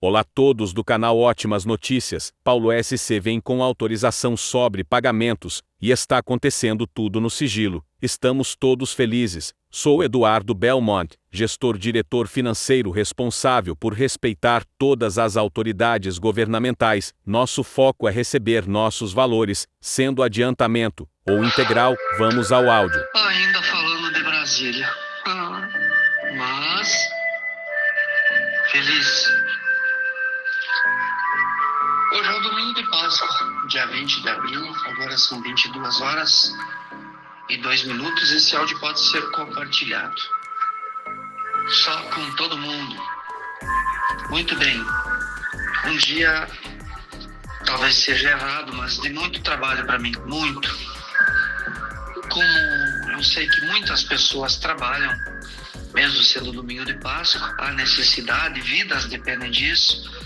Olá a todos do canal Ótimas Notícias. Paulo SC vem com autorização sobre pagamentos, e está acontecendo tudo no sigilo. Estamos todos felizes. Sou Eduardo Belmont, gestor-diretor financeiro responsável por respeitar todas as autoridades governamentais. Nosso foco é receber nossos valores, sendo adiantamento ou integral. Vamos ao áudio. Ainda falando de Brasília. Mas feliz. Hoje é o domingo de Páscoa, dia 20 de abril, agora são 22h02. Esse áudio pode ser compartilhado. Só com todo mundo. Muito bem. Um dia, talvez seja errado, mas de muito trabalho para mim, muito. Como eu sei que muitas pessoas trabalham, mesmo sendo domingo de Páscoa, há necessidade, vidas dependem disso.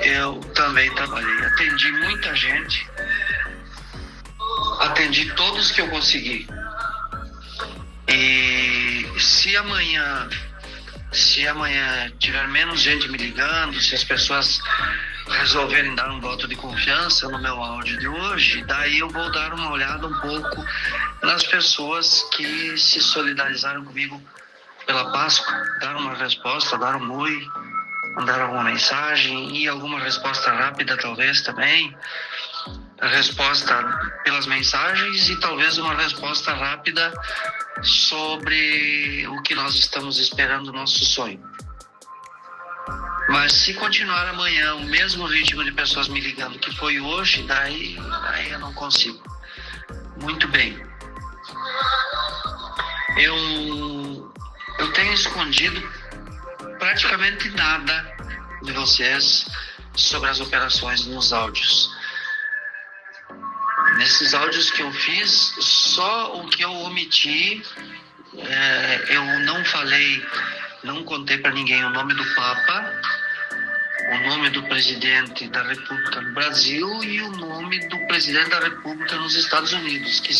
Eu também trabalhei, atendi muita gente, atendi todos que eu consegui. E se amanhã tiver menos gente me ligando, se as pessoas resolverem dar um voto de confiança no meu áudio de hoje, daí eu vou dar uma olhada um pouco nas pessoas que se solidarizaram comigo pela Páscoa, dar uma resposta, dar um oi, mandar alguma mensagem e alguma resposta rápida talvez também, a resposta pelas mensagens e talvez uma resposta rápida sobre o que nós estamos esperando, o nosso sonho. Mas se continuar amanhã o mesmo ritmo de pessoas me ligando que foi hoje, daí eu não consigo. Muito bem. Eu tenho escondido praticamente nada de vocês sobre as operações nos áudios. Nesses áudios que eu fiz, só o que eu omiti, eu não falei, não contei para ninguém o nome do Papa, o nome do presidente da República no Brasil e o nome do presidente da República nos Estados Unidos, que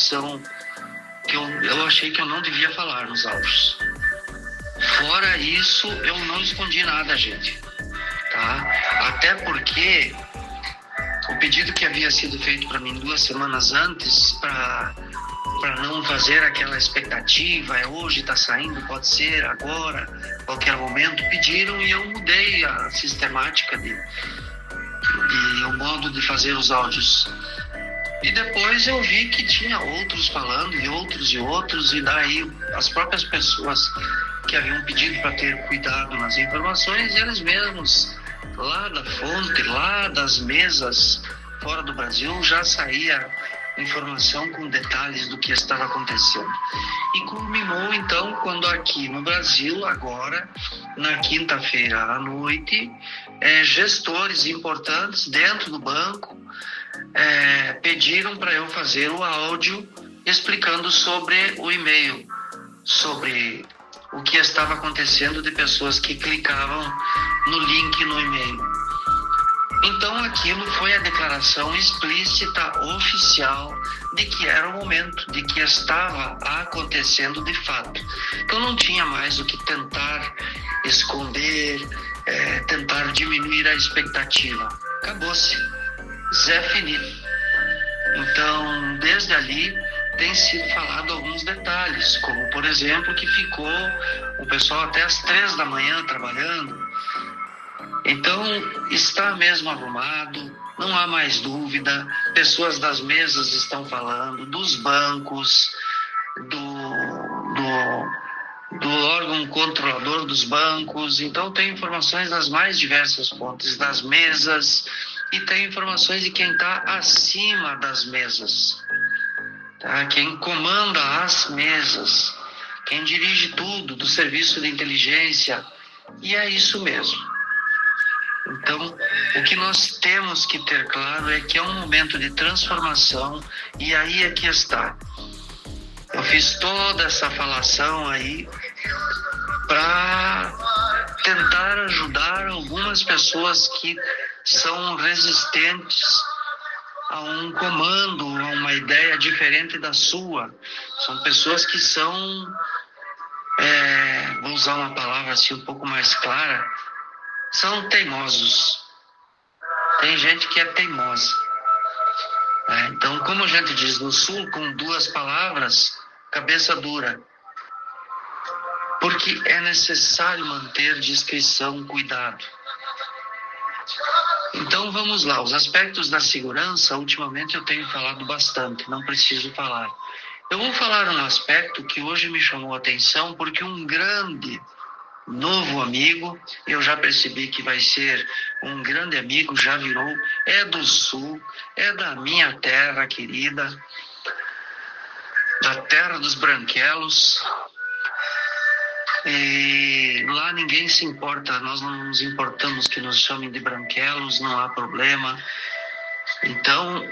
eu achei que eu não devia falar nos áudios. Fora isso, eu não escondi nada, gente. Tá? Até porque o pedido que havia sido feito para mim 2 semanas antes, para não fazer aquela expectativa, hoje, está saindo, pode ser, agora, qualquer momento, pediram e eu mudei a sistemática o modo de fazer os áudios. E depois eu vi que tinha outros falando, e outros, e daí as próprias pessoas que haviam pedido para ter cuidado nas informações, eles mesmos, lá da fonte, lá das mesas fora do Brasil, já saía informação com detalhes do que estava acontecendo. E culminou então quando aqui no Brasil, agora, na quinta-feira à noite, gestores importantes dentro do banco pediram para eu fazer o áudio explicando sobre o e-mail, sobre o que estava acontecendo de pessoas que clicavam no link no e-mail. Então aquilo foi a declaração explícita, oficial, de que era o momento, de que estava acontecendo de fato. Então não tinha mais o que tentar esconder, tentar diminuir a expectativa. Acabou-se. Zé finito. Então, desde ali, tem sido falado alguns detalhes, como, por exemplo, que ficou o pessoal até às 3 da manhã trabalhando. Então, está mesmo arrumado, não há mais dúvida, pessoas das mesas estão falando, dos bancos, do órgão controlador dos bancos. Então, tem informações das mais diversas fontes, das mesas, e tem informações de quem está acima das mesas. Tá? Quem comanda as mesas, quem dirige tudo, do serviço de inteligência, e é isso mesmo. Então, o que nós temos que ter claro é que é um momento de transformação, e aí é que está. Eu fiz toda essa falação aí para tentar ajudar algumas pessoas que são resistentes a um comando, a uma ideia diferente da sua. São pessoas que são, vou usar uma palavra assim um pouco mais clara, são teimosos. Tem gente que é teimosa. Então, como a gente diz no Sul, com 2 palavras, cabeça dura. Porque é necessário manter discrição, cuidado. Então vamos lá, os aspectos da segurança, ultimamente eu tenho falado bastante, não preciso falar. Eu vou falar um aspecto que hoje me chamou a atenção, porque um grande novo amigo, eu já percebi que vai ser um grande amigo, já virou, é do Sul, é da minha terra querida, da terra dos branquelos. E lá ninguém se importa, nós não nos importamos que nos chamem de branquelos, não há problema. Então,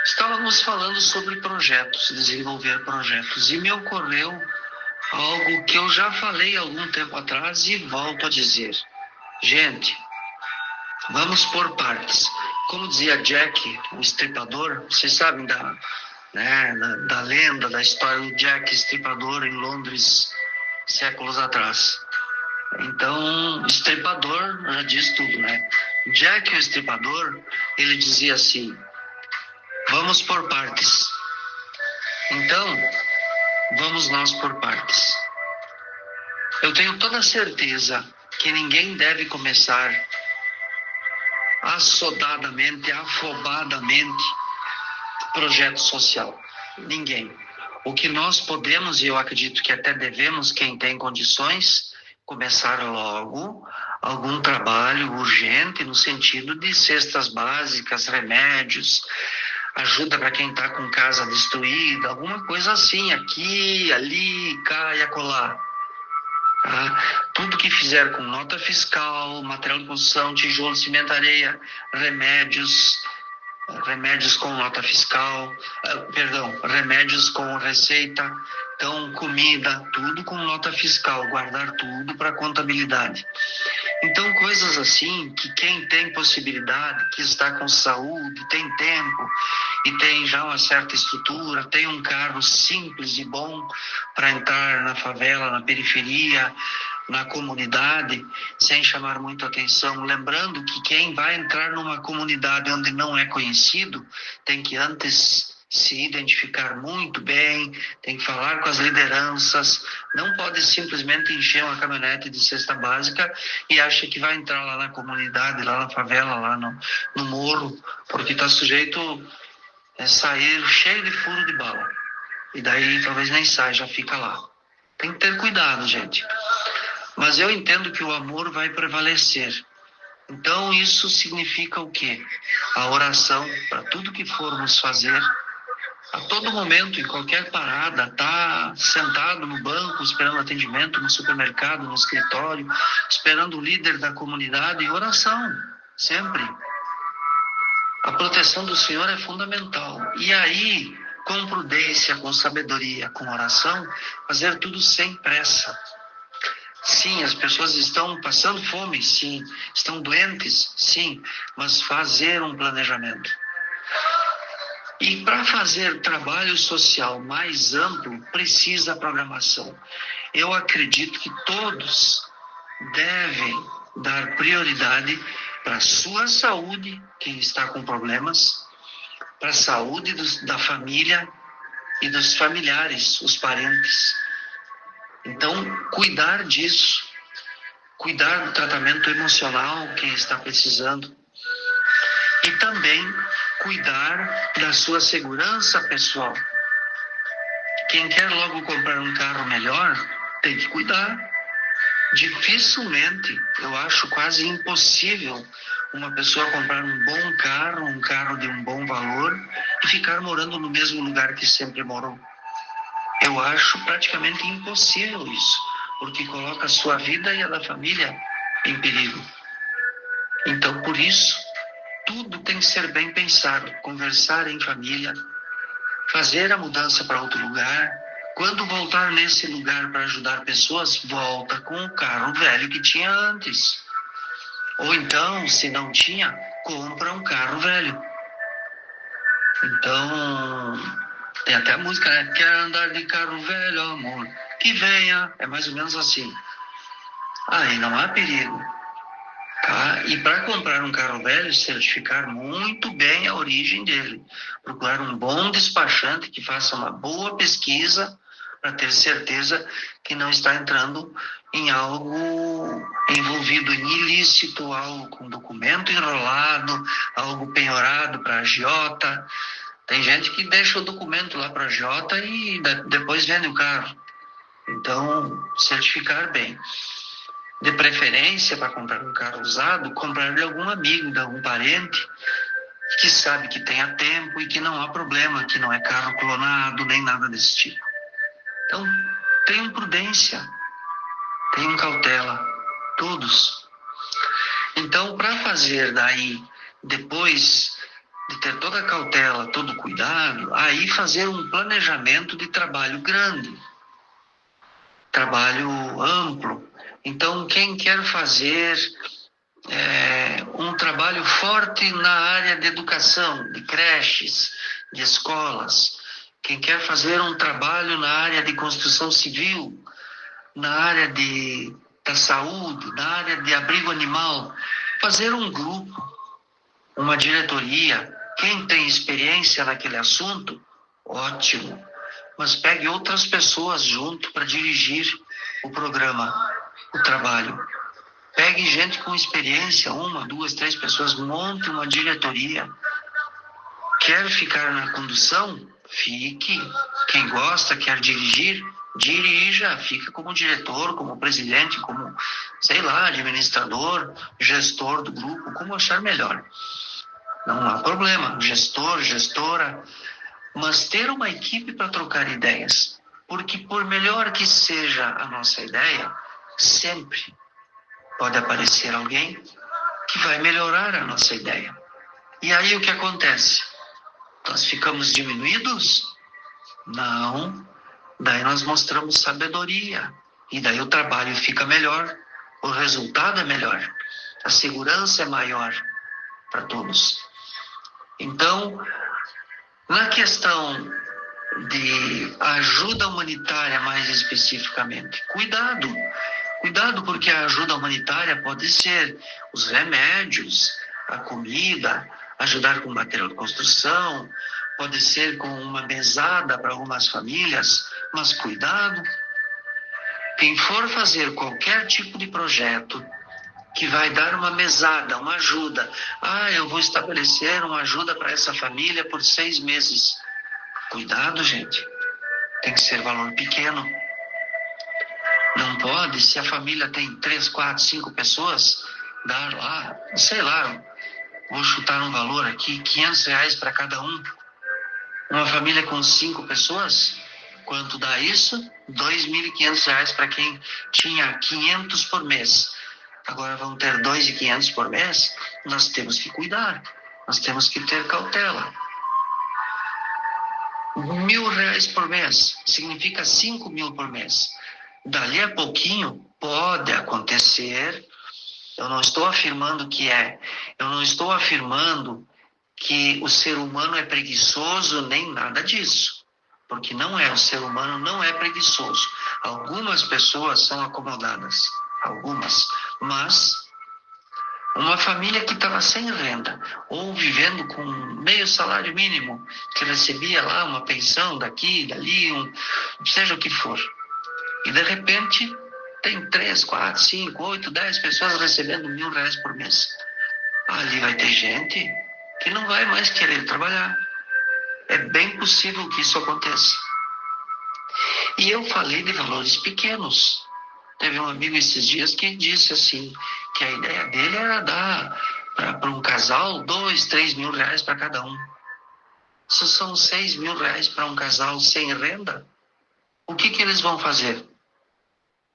estávamos falando sobre projetos, desenvolver projetos, e me ocorreu algo que eu já falei há algum tempo atrás e volto a dizer. Gente, vamos por partes. Como dizia Jack, o Estripador, vocês sabem da lenda, da história do Jack Estripador em Londres, séculos atrás. Então, Estripador já diz tudo, né? Jack o Estripador, ele dizia assim, vamos por partes. Então, vamos nós por partes. Eu tenho toda certeza que ninguém deve começar assodadamente, afobadamente, projeto social. Ninguém. O que nós podemos, e eu acredito que até devemos, quem tem condições, começar logo algum trabalho urgente no sentido de cestas básicas, remédios, ajuda para quem está com casa destruída, alguma coisa assim, aqui, ali, cá e acolá. Tudo que fizer com nota fiscal, material de construção, tijolo, cimento, areia, remédios com nota fiscal, remédios com receita, então comida, tudo com nota fiscal, guardar tudo para contabilidade. Então coisas assim que quem tem possibilidade, que está com saúde, tem tempo e tem já uma certa estrutura, tem um carro simples e bom para entrar na favela, na periferia, na comunidade, sem chamar muito atenção. Lembrando que quem vai entrar numa comunidade onde não é conhecido, tem que antes se identificar muito bem, tem que falar com as lideranças, não pode simplesmente encher uma caminhonete de cesta básica e acha que vai entrar lá na comunidade, lá na favela, lá no morro, porque está sujeito a sair cheio de furo de bala. E daí talvez nem saia, já fica lá. Tem que ter cuidado, gente. Mas eu entendo que o amor vai prevalecer. Então isso significa o quê? A oração, para tudo que formos fazer, a todo momento, em qualquer parada, tá sentado no banco, esperando atendimento, no supermercado, no escritório, esperando o líder da comunidade, oração, sempre. A proteção do Senhor é fundamental. E aí, com prudência, com sabedoria, com oração, fazer tudo sem pressa. Sim, as pessoas estão passando fome, sim. Estão doentes, sim. Mas fazer um planejamento. E para fazer trabalho social mais amplo, precisa programação. Eu acredito que todos devem dar prioridade para a sua saúde, quem está com problemas, para a saúde da família e dos familiares, os parentes. Então, cuidar disso, cuidar do tratamento emocional, quem está precisando, e também cuidar da sua segurança pessoal. Quem quer logo comprar um carro melhor, tem que cuidar. Dificilmente, eu acho quase impossível uma pessoa comprar um carro de um bom valor e ficar morando no mesmo lugar que sempre morou. Eu acho praticamente impossível isso, porque coloca a sua vida e a da família em perigo. Então, por isso, tudo tem que ser bem pensado, conversar em família, fazer a mudança para outro lugar. Quando voltar nesse lugar para ajudar pessoas, volta com o carro velho que tinha antes. Ou então, se não tinha, compra um carro velho. Então, tem até a música, né? Quer andar de carro velho, amor, que venha. É mais ou menos assim. aí não há perigo. Tá? E para comprar um carro velho, certificar muito bem a origem dele. Procurar um bom despachante que faça uma boa pesquisa para ter certeza que não está entrando em algo envolvido em ilícito, algo com documento enrolado, algo penhorado para agiota. Tem gente que deixa o documento lá para agiota e depois vende o carro. Então, certificar bem. De preferência, para comprar um carro usado, comprar de algum amigo, de algum parente, que sabe que tenha tempo e que não há problema, que não é carro clonado, nem nada desse tipo. Então, tenham prudência, tenham cautela, todos. Então, para fazer daí, depois de ter toda a cautela, todo o cuidado, aí fazer um planejamento de trabalho grande, trabalho amplo. Então, quem quer fazer um trabalho forte na área de educação, de creches, de escolas, quem quer fazer um trabalho na área de construção civil, na área da saúde, na área de abrigo animal, fazer um grupo, uma diretoria. Quem tem experiência naquele assunto, ótimo, mas pegue outras pessoas junto para dirigir o programa, o trabalho. Pegue gente com experiência, 1, 2, 3 pessoas, monte uma diretoria. Quer ficar na condução? Fique. Quem gosta, quer dirigir, dirija. Fica como diretor, como presidente, como, sei lá, administrador, gestor do grupo, como achar melhor. Não há problema, gestor, gestora, mas ter uma equipe para trocar ideias. Porque por melhor que seja a nossa ideia, sempre pode aparecer alguém que vai melhorar a nossa ideia. E aí o que acontece? Nós ficamos diminuídos? Não. Daí nós mostramos sabedoria. E daí o trabalho fica melhor, o resultado é melhor, a segurança é maior para todos. Então, na questão de ajuda humanitária mais especificamente, cuidado. Cuidado, porque a ajuda humanitária pode ser os remédios, a comida, ajudar com material de construção, pode ser com uma mesada para algumas famílias, mas cuidado. Quem for fazer qualquer tipo de projeto que vai dar uma mesada, uma ajuda, eu vou estabelecer uma ajuda para essa família por 6 meses. Cuidado, gente. Tem que ser valor pequeno. Não pode, se a família tem 3, 4, 5 pessoas, dar lá, sei lá, vou chutar um valor aqui, R$500 para cada um. Uma família com 5 pessoas, quanto dá isso? R$2.500 para quem tinha 500 por mês. Agora vão ter 2.500 por mês. Nós temos que cuidar, nós temos que ter cautela. R$1.000 por mês significa 5.000 por mês. Dali a pouquinho pode acontecer. Eu não estou afirmando que é. Eu não estou afirmando que o ser humano é preguiçoso, nem nada disso. Porque não é. O ser humano não é preguiçoso. Algumas pessoas são acomodadas. Algumas. Mas uma família que estava sem renda, ou vivendo com meio salário mínimo, que recebia lá uma pensão daqui, dali, seja o que for. E de repente tem 3, 4, 5, 8, 10 pessoas recebendo R$1.000 por mês. Ali vai ter gente que não vai mais querer trabalhar. É bem possível que isso aconteça. E eu falei de valores pequenos. Teve um amigo esses dias que disse assim, que a ideia dele era dar para um casal R$2, R$3.000 para cada um. Se são R$6.000 para um casal sem renda, o que eles vão fazer?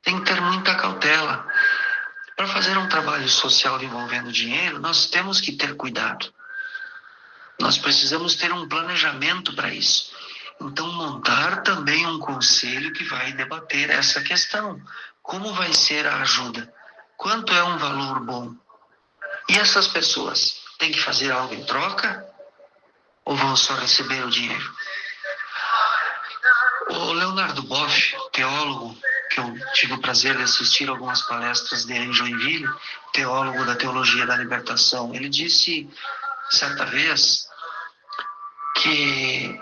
Tem que ter muita cautela. Para fazer um trabalho social envolvendo dinheiro, nós temos que ter cuidado. Nós precisamos ter um planejamento para isso. Então, montar também um conselho que vai debater essa questão. Como vai ser a ajuda? Quanto é um valor bom? E essas pessoas têm que fazer algo em troca? Ou vão só receber o dinheiro? O Leonardo Boff, teólogo, que eu tive o prazer de assistir algumas palestras dele em Joinville, teólogo da Teologia da Libertação. Ele disse, certa vez, que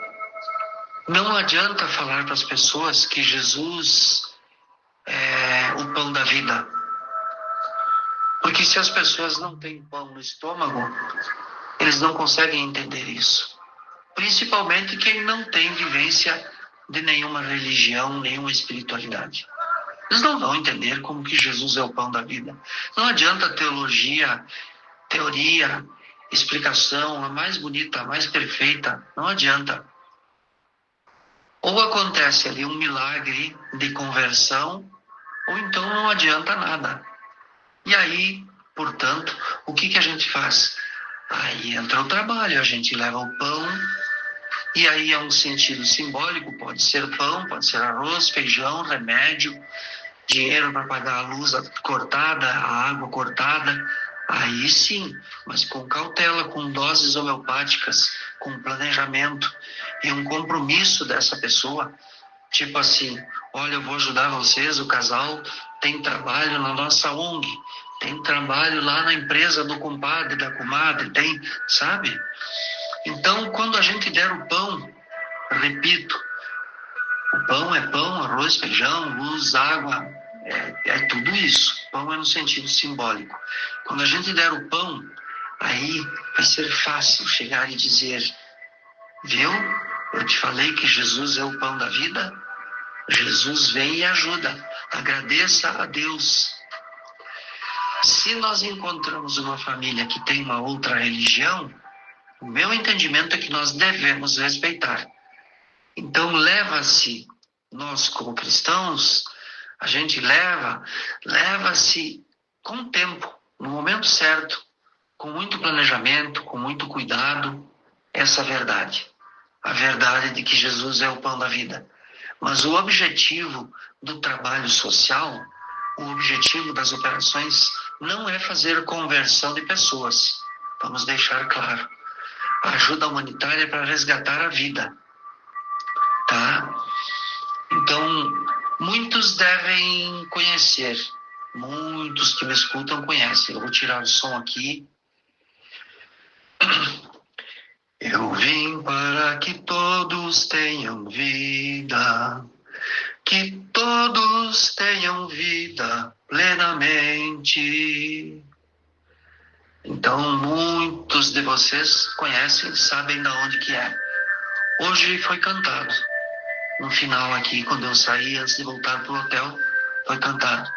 não adianta falar para as pessoas que Jesus é o pão da vida. Porque se as pessoas não têm pão no estômago, eles não conseguem entender isso. Principalmente quem não tem vivência de nenhuma religião, nenhuma espiritualidade. Eles não vão entender como que Jesus é o pão da vida. Não adianta teologia, teoria, explicação, a mais bonita, a mais perfeita. Não adianta. Ou acontece ali um milagre de conversão, ou então não adianta nada. E aí, portanto, o que a gente faz? Aí entra o trabalho, a gente leva o pão, e aí é um sentido simbólico, pode ser pão, pode ser arroz, feijão, remédio, dinheiro para pagar a luz cortada, a água cortada, aí sim, mas com cautela, com doses homeopáticas, com planejamento e um compromisso dessa pessoa, tipo assim, olha, eu vou ajudar vocês, o casal tem trabalho na nossa ONG, tem trabalho lá na empresa do compadre, da comadre, tem, sabe? Então, quando a gente der o pão, repito, o pão é pão, arroz, feijão, luz, água, é tudo isso. Pão é no sentido simbólico. Quando a gente der o pão, aí vai ser fácil chegar e dizer, viu? Eu te falei que Jesus é o pão da vida. Jesus vem e ajuda. Agradeça a Deus. Se nós encontramos uma família que tem uma outra religião, o meu entendimento é que nós devemos respeitar. Então, leva-se, nós como cristãos, a gente leva-se com tempo, no momento certo, com muito planejamento, com muito cuidado, essa verdade. A verdade de que Jesus é o pão da vida. Mas o objetivo do trabalho social, o objetivo das operações, não é fazer conversão de pessoas. Vamos deixar claro. A ajuda humanitária é para resgatar a vida. Tá? Então, muitos devem conhecer. Muitos que me escutam conhecem. Eu vou tirar o som aqui. Eu vim para que todos tenham vida, que todos tenham vida plenamente. Então, muitos de vocês conhecem, sabem de onde que é. Hoje foi cantado. No final aqui, quando eu saí, antes de voltar para o hotel, foi cantado.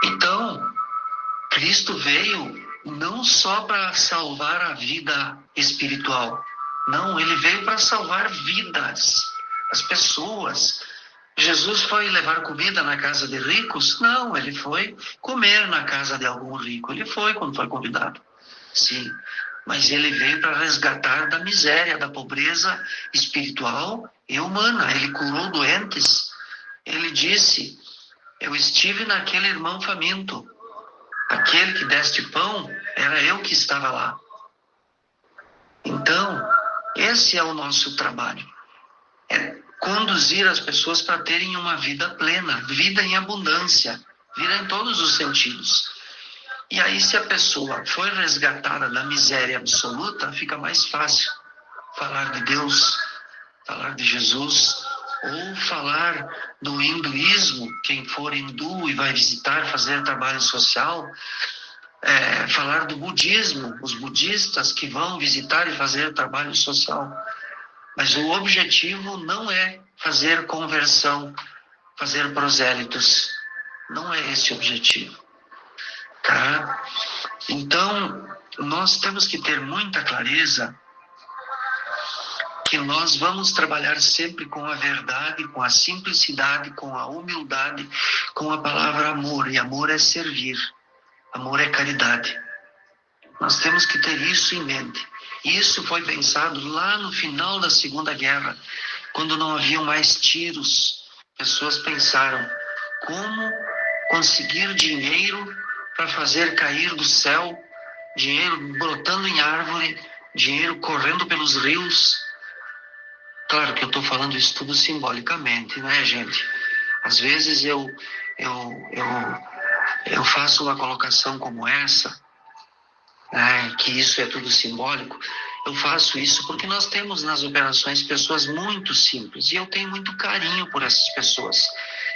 Então, Cristo veio não só para salvar a vida espiritual. Não, ele veio para salvar vidas, as pessoas. Jesus foi levar comida na casa de ricos? Não, ele foi comer na casa de algum rico. Ele foi quando foi convidado. Sim, mas ele veio para resgatar da miséria, da pobreza espiritual e humana. Ele curou doentes. Ele disse, eu estive naquele irmão faminto. Aquele que deste pão, era eu que estava lá. Então, esse é o nosso trabalho. É conduzir as pessoas para terem uma vida plena, vida em abundância, vida em todos os sentidos. E aí, se a pessoa foi resgatada da miséria absoluta, fica mais fácil falar de Deus, falar de Jesus, ou falar do hinduísmo, quem for hindu e vai visitar, fazer trabalho social, falar do budismo, os budistas que vão visitar e fazer trabalho social. Mas o objetivo não é fazer conversão, fazer prosélitos. Não é esse o objetivo. Tá? Então, nós temos que ter muita clareza que nós vamos trabalhar sempre com a verdade, com a simplicidade, com a humildade, com a palavra amor. E amor é servir. Amor é caridade. Nós temos que ter isso em mente. Isso foi pensado lá no final da Segunda Guerra, quando não haviam mais tiros. Pessoas pensaram, como conseguir dinheiro para fazer cair do céu, dinheiro brotando em árvore, dinheiro correndo pelos rios. Claro que eu estou falando isso tudo simbolicamente, né, gente? Às vezes eu faço uma colocação como essa, né, que isso é tudo simbólico. Eu faço isso porque nós temos nas operações pessoas muito simples e eu tenho muito carinho por essas pessoas.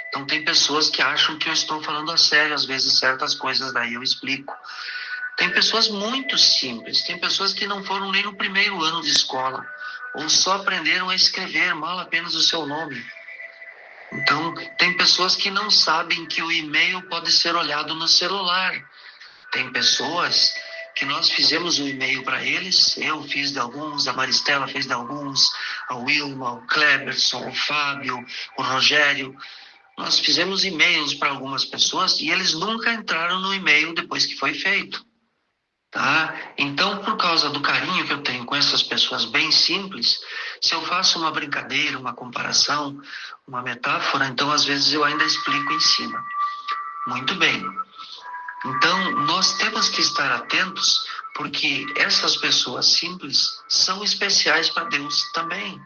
Então tem pessoas que acham que eu estou falando a sério, às vezes certas coisas, daí eu explico. Tem pessoas muito simples, tem pessoas que não foram nem no primeiro ano de escola, ou só aprenderam a escrever mal apenas o seu nome. Então, tem pessoas que não sabem que o e-mail pode ser olhado no celular. Tem pessoas que nós fizemos o e-mail para eles, eu fiz de alguns, a Maristela fez de alguns, a Wilma, o Kleberson, o Fábio, o Rogério. Nós fizemos e-mails para algumas pessoas e eles nunca entraram no e-mail depois que foi feito. Tá? Então, por causa do carinho que eu tenho com essas pessoas bem simples, se eu faço uma brincadeira, uma comparação, uma metáfora, então às vezes eu ainda explico em cima. Muito bem. Então, nós temos que estar atentos, porque essas pessoas simples são especiais para Deus também.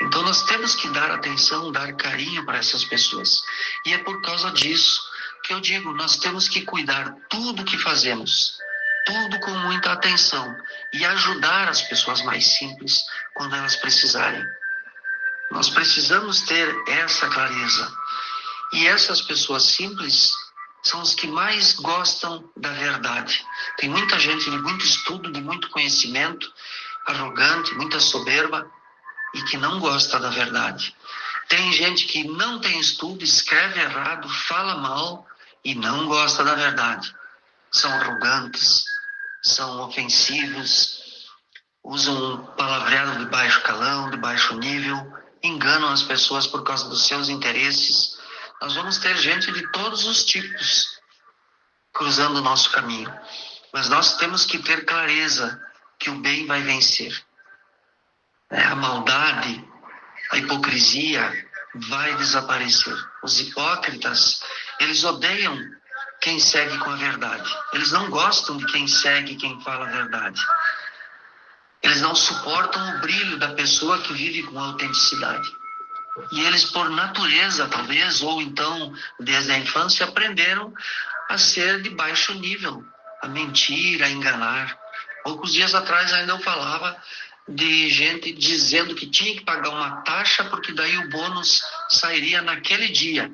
Então, nós temos que dar atenção, dar carinho para essas pessoas. E é por causa disso que eu digo, nós temos que cuidar tudo que fazemos, tudo com muita atenção, e ajudar as pessoas mais simples quando elas precisarem. Nós precisamos ter essa clareza. E essas pessoas simples são os que mais gostam da verdade. Tem muita gente de muito estudo, de muito conhecimento, arrogante, muita soberba, e que não gosta da verdade. Tem gente que não tem estudo, escreve errado, fala mal e não gosta da verdade. São arrogantes, são ofensivos, usam um palavreado de baixo calão, de baixo nível, enganam as pessoas por causa dos seus interesses. Nós vamos ter gente de todos os tipos cruzando o nosso caminho. Mas nós temos que ter clareza que o bem vai vencer. A maldade, a hipocrisia vai desaparecer. Os hipócritas, eles odeiam quem segue com a verdade. Eles não gostam de quem segue, quem fala a verdade. Eles não suportam o brilho da pessoa que vive com autenticidade. E eles, por natureza, talvez, ou então, desde a infância, aprenderam a ser de baixo nível, a mentir, a enganar. Poucos dias atrás ainda eu falava de gente dizendo que tinha que pagar uma taxa porque daí o bônus sairia naquele dia.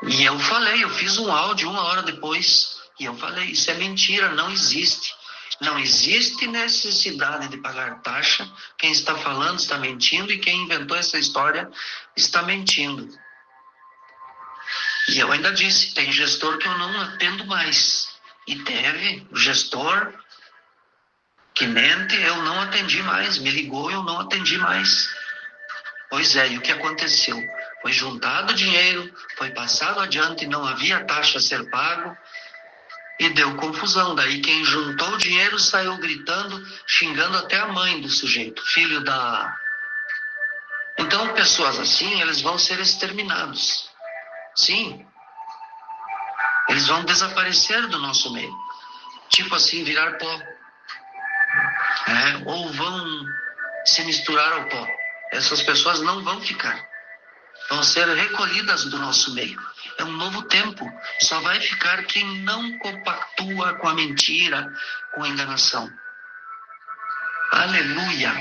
E eu falei, eu fiz um áudio 1 hora depois, e eu falei, isso é mentira, não existe. Não existe necessidade de pagar taxa. Quem está falando está mentindo e quem inventou essa história está mentindo. E eu ainda disse, tem gestor que eu não atendo mais. E teve o gestor que mente, eu não atendi mais. Me ligou, eu não atendi mais. Pois é, e o que aconteceu? Foi juntado dinheiro, foi passado adiante, não havia taxa a ser pago. E deu confusão. Daí quem juntou o dinheiro saiu gritando, xingando até a mãe do sujeito, filho da... Então, pessoas assim, eles vão ser exterminados. Sim. Eles vão desaparecer do nosso meio. Tipo assim, virar pó. Ou vão se misturar ao pó. Essas pessoas não vão ficar. Vão ser recolhidas do nosso meio. É um novo tempo. Só vai ficar quem não compactua com a mentira, com a enganação. Aleluia!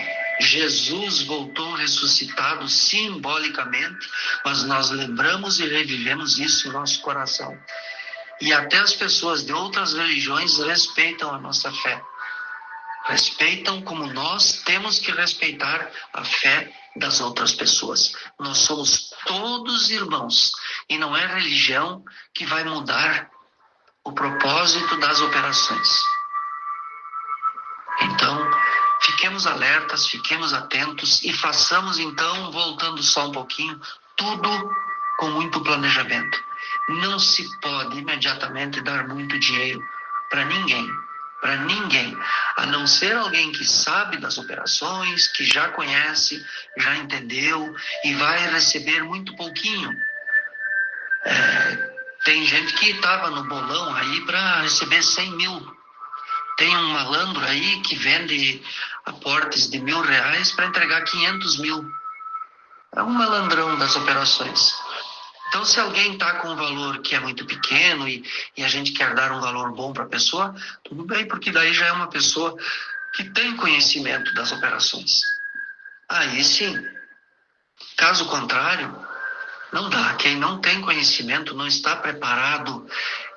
Jesus voltou ressuscitado simbolicamente, mas nós lembramos e revivemos isso em nosso coração. E até as pessoas de outras religiões respeitam a nossa fé. Respeitam como nós temos que respeitar a fé das outras pessoas. Nós somos todos irmãos e não é religião que vai mudar o propósito das operações. Então, fiquemos alertas, fiquemos atentos e façamos então, voltando só um pouquinho, tudo com muito planejamento. Não se pode imediatamente dar muito dinheiro para ninguém. Para ninguém, a não ser alguém que sabe das operações, que já conhece, já entendeu e vai receber muito pouquinho. Tem gente que estava no bolão aí para receber 100 mil. Tem um malandro aí que vende aportes de R$1.000 para entregar 500 mil. É um malandrão das operações. Então, se alguém está com um valor que é muito pequeno e a gente quer dar um valor bom para a pessoa, tudo bem, porque daí já é uma pessoa que tem conhecimento das operações. Aí sim. Caso contrário, não dá. Quem não tem conhecimento, não está preparado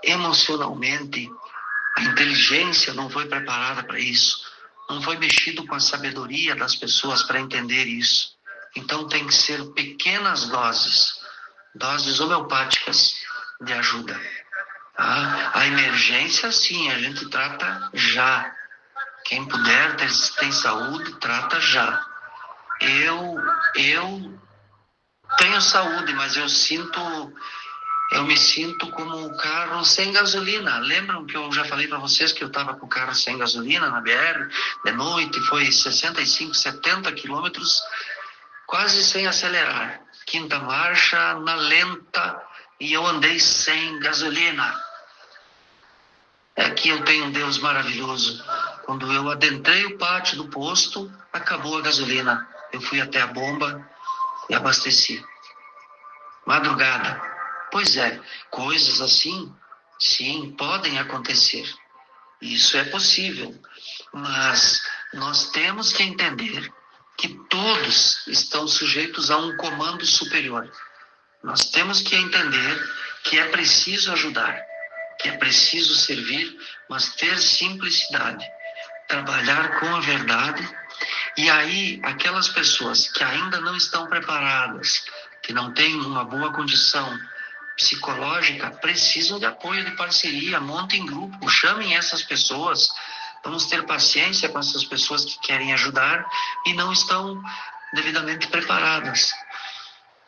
emocionalmente, a inteligência não foi preparada para isso, não foi mexido com a sabedoria das pessoas para entender isso. Então tem que ser pequenas doses homeopáticas de ajuda. A emergência, sim, a gente trata já. Quem puder, tem saúde, trata já. Eu tenho saúde, mas eu me sinto como um carro sem gasolina. Lembram que eu já falei para vocês que eu estava com o carro sem gasolina na BR, de noite, foi 65, 70 quilômetros, quase sem acelerar. Quinta marcha, na lenta, e eu andei sem gasolina. É que eu tenho um Deus maravilhoso. Quando eu adentrei o pátio do posto, acabou a gasolina. Eu fui até a bomba e abasteci. Madrugada. Pois é, coisas assim, sim, podem acontecer. Isso é possível. Mas nós temos que entender que todos estão sujeitos a um comando superior. Nós temos que entender que é preciso ajudar, que é preciso servir, mas ter simplicidade, trabalhar com a verdade. E aí, aquelas pessoas que ainda não estão preparadas, que não têm uma boa condição psicológica, precisam de apoio, de parceria, montem grupo, chamem essas pessoas. Vamos ter paciência com essas pessoas que querem ajudar e não estão devidamente preparadas.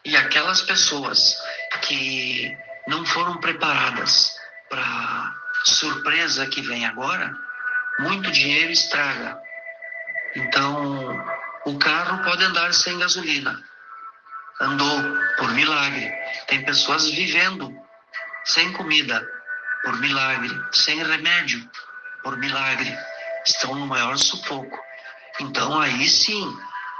E aquelas pessoas que não foram preparadas para a surpresa que vem agora, muito dinheiro estraga. Então, o carro pode andar sem gasolina. Andou por milagre. Tem pessoas vivendo sem comida por milagre, sem remédio por milagre. Estão no maior sufoco. Então, aí sim,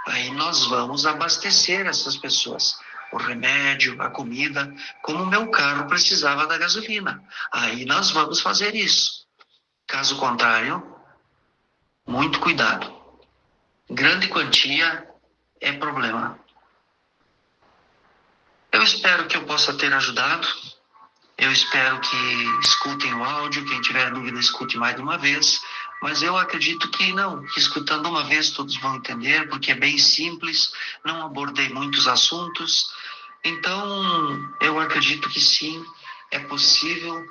aí nós vamos abastecer essas pessoas. O remédio, a comida, como o meu carro precisava da gasolina. Aí nós vamos fazer isso. Caso contrário, muito cuidado. Grande quantia é problema. Eu espero que eu possa ter ajudado. Eu espero que escutem o áudio. Quem tiver dúvida, escute mais de uma vez. Mas eu acredito que não, que escutando uma vez todos vão entender, porque é bem simples, não abordei muitos assuntos. Então, eu acredito que sim, é possível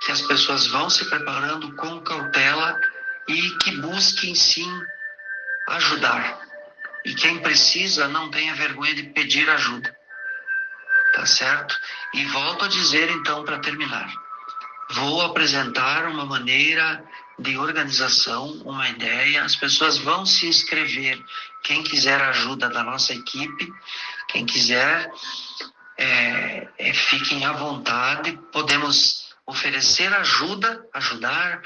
que as pessoas vão se preparando com cautela e que busquem sim ajudar. E quem precisa não tenha vergonha de pedir ajuda. Tá certo? E volto a dizer então para terminar. Vou apresentar uma maneira de organização, uma ideia. As pessoas vão se inscrever. Quem quiser ajuda da nossa equipe, quem quiser, fiquem à vontade. Podemos oferecer ajudar.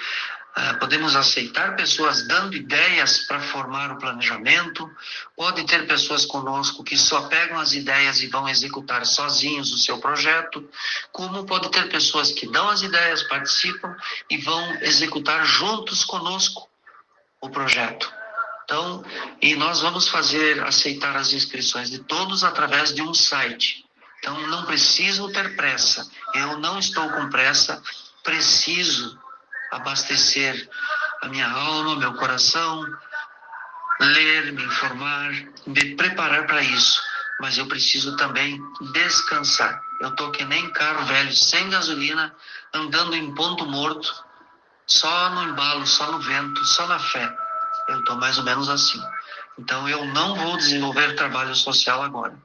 Podemos aceitar pessoas dando ideias para formar o planejamento. Pode ter pessoas conosco que só pegam as ideias e vão executar sozinhos o seu projeto, como pode ter pessoas que dão as ideias, participam e vão executar juntos conosco o projeto. Então, e nós vamos aceitar as inscrições de todos através de um site. Então, não preciso ter pressa. Eu não estou com pressa, preciso abastecer a minha alma, meu coração, ler, me informar, me preparar para isso. Mas eu preciso também descansar. Eu estou que nem carro velho, sem gasolina, andando em ponto morto, só no embalo, só no vento, só na fé. Eu estou mais ou menos assim. Então eu não vou desenvolver trabalho social agora.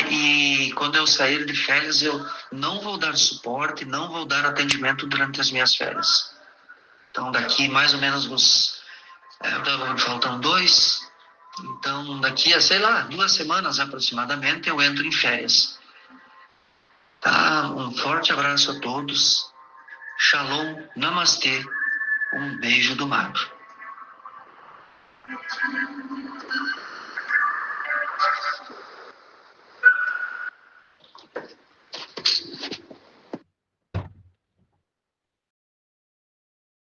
E quando eu sair de férias, eu não vou dar suporte, não vou dar atendimento durante as minhas férias. Então, daqui mais ou menos faltam 2. Então, daqui a, 2 semanas aproximadamente, eu entro em férias. Tá? Um forte abraço a todos. Shalom, namastê. Um beijo do Magro.